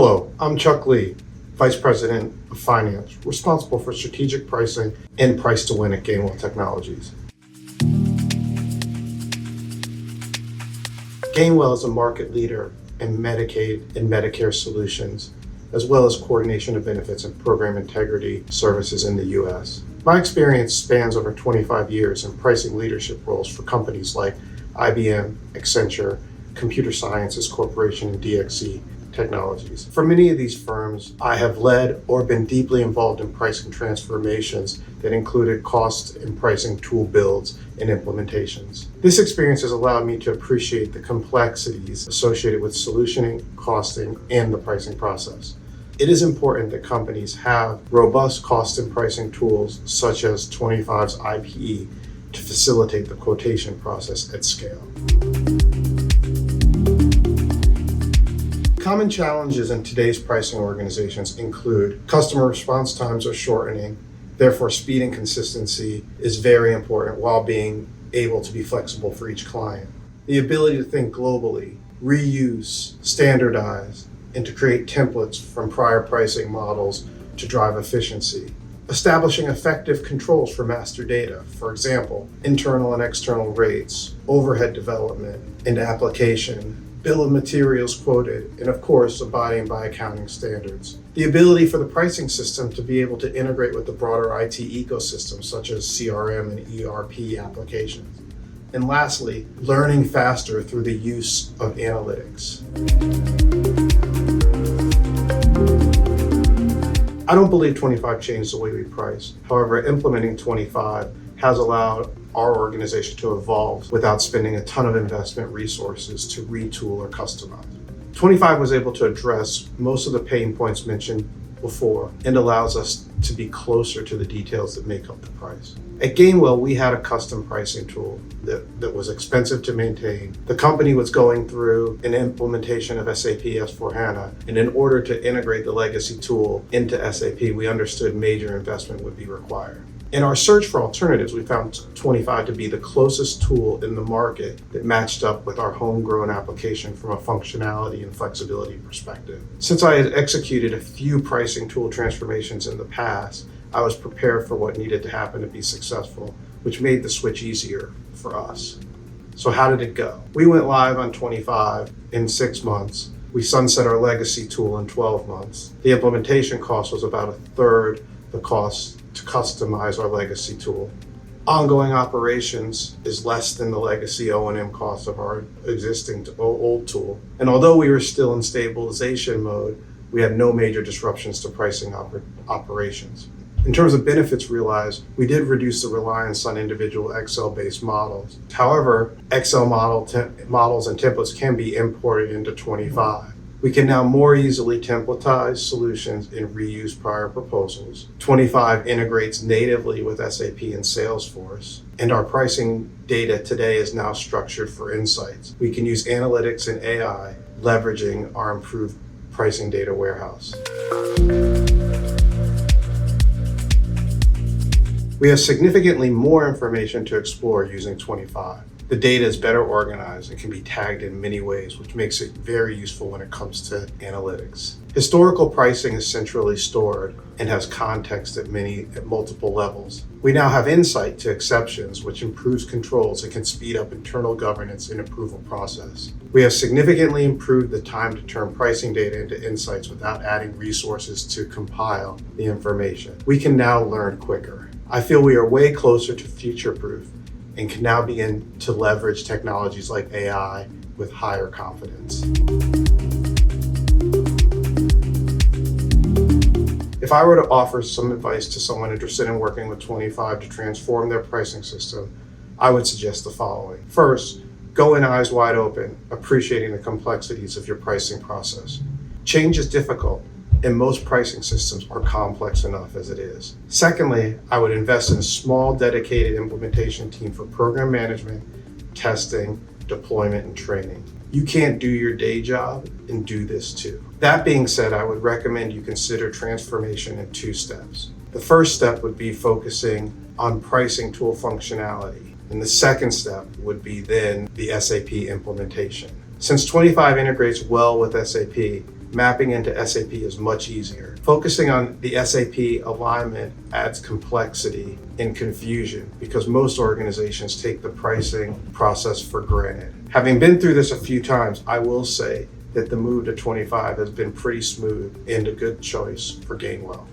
Hello, I'm Chuck Lee, Vice President of Finance, responsible for strategic pricing and price to win at Gainwell Technologies. Gainwell is a market leader in Medicaid and Medicare solutions, as well as coordination of benefits and program integrity services in the U.S. My experience spans over 25 years in pricing leadership roles for companies like IBM, Accenture, Computer Sciences Corporation, and DXC Technologies. For many of these firms, I have led or been deeply involved in pricing transformations that included cost and pricing tool builds and implementations. This experience has allowed me to appreciate the complexities associated with solutioning, costing, and the pricing process. It is important that companies have robust cost and pricing tools such as Twenty5's iPE to facilitate the quotation process at scale. Common challenges in today's pricing organizations include customer response times are shortening, therefore speed and consistency is very important while being able to be flexible for each client. The ability to think globally, reuse, standardize, and to create templates from prior pricing models to drive efficiency. Establishing effective controls for master data, for example, internal and external rates, overhead development and application, bill of materials quoted, and of course, abiding by accounting standards. The ability for the pricing system to be able to integrate with the broader IT ecosystem, such as CRM and ERP applications. And lastly, learning faster through the use of analytics. I don't believe Twenty5 changed the way we price. However, implementing Twenty5 has allowed our organization to evolve without spending a ton of investment resources to retool or customize. Twenty5 was able to address most of the pain points mentioned before and allows us to be closer to the details that make up the price. At Gainwell, we had a custom pricing tool that was expensive to maintain. The company was going through an implementation of SAP S/4HANA, and in order to integrate the legacy tool into SAP, we understood major investment would be required. In our search for alternatives, we found Twenty5 to be the closest tool in the market that matched up with our homegrown application from a functionality and flexibility perspective. Since I had executed a few pricing tool transformations in the past, I was prepared for what needed to happen to be successful, which made the switch easier for us. So how did it go? We went live on Twenty5 in 6 months. We sunset our legacy tool in 12 months. The implementation cost was about a third the cost to customize our legacy tool. Ongoing operations is less than the legacy O&M cost of our existing old tool. And although we were still in stabilization mode, we had no major disruptions to pricing operations. In terms of benefits realized, we did reduce the reliance on individual Excel-based models. However, Excel models and templates can be imported into Twenty5. We can now more easily templatize solutions and reuse prior proposals. Twenty5 integrates natively with SAP and Salesforce, and our pricing data today is now structured for insights. We can use analytics and AI, leveraging our improved pricing data warehouse. We have significantly more information to explore using Twenty5. The data is better organized and can be tagged in many ways, which makes it very useful when it comes to analytics. Historical pricing is centrally stored and has context at multiple levels. We now have insight to exceptions, which improves controls and can speed up internal governance and approval process. We have significantly improved the time to turn pricing data into insights without adding resources to compile the information. We can now learn quicker. I feel we are way closer to future-proof and can now begin to leverage technologies like AI with higher confidence. If I were to offer some advice to someone interested in working with Twenty5 to transform their pricing system, I would suggest the following. First, go in eyes wide open, appreciating the complexities of your pricing process. Change is difficult, and most pricing systems are complex enough as it is. Secondly, I would invest in a small, dedicated implementation team for program management, testing, deployment, and training. You can't do your day job and do this too. That being said, I would recommend you consider transformation in 2 steps. The first step would be focusing on pricing tool functionality, and the second step would be then the SAP implementation. Since Twenty5 integrates well with SAP, mapping into SAP is much easier. Focusing on the SAP alignment adds complexity and confusion because most organizations take the pricing process for granted. Having been through this a few times, I will say that the move to 25 has been pretty smooth and a good choice for Gainwell.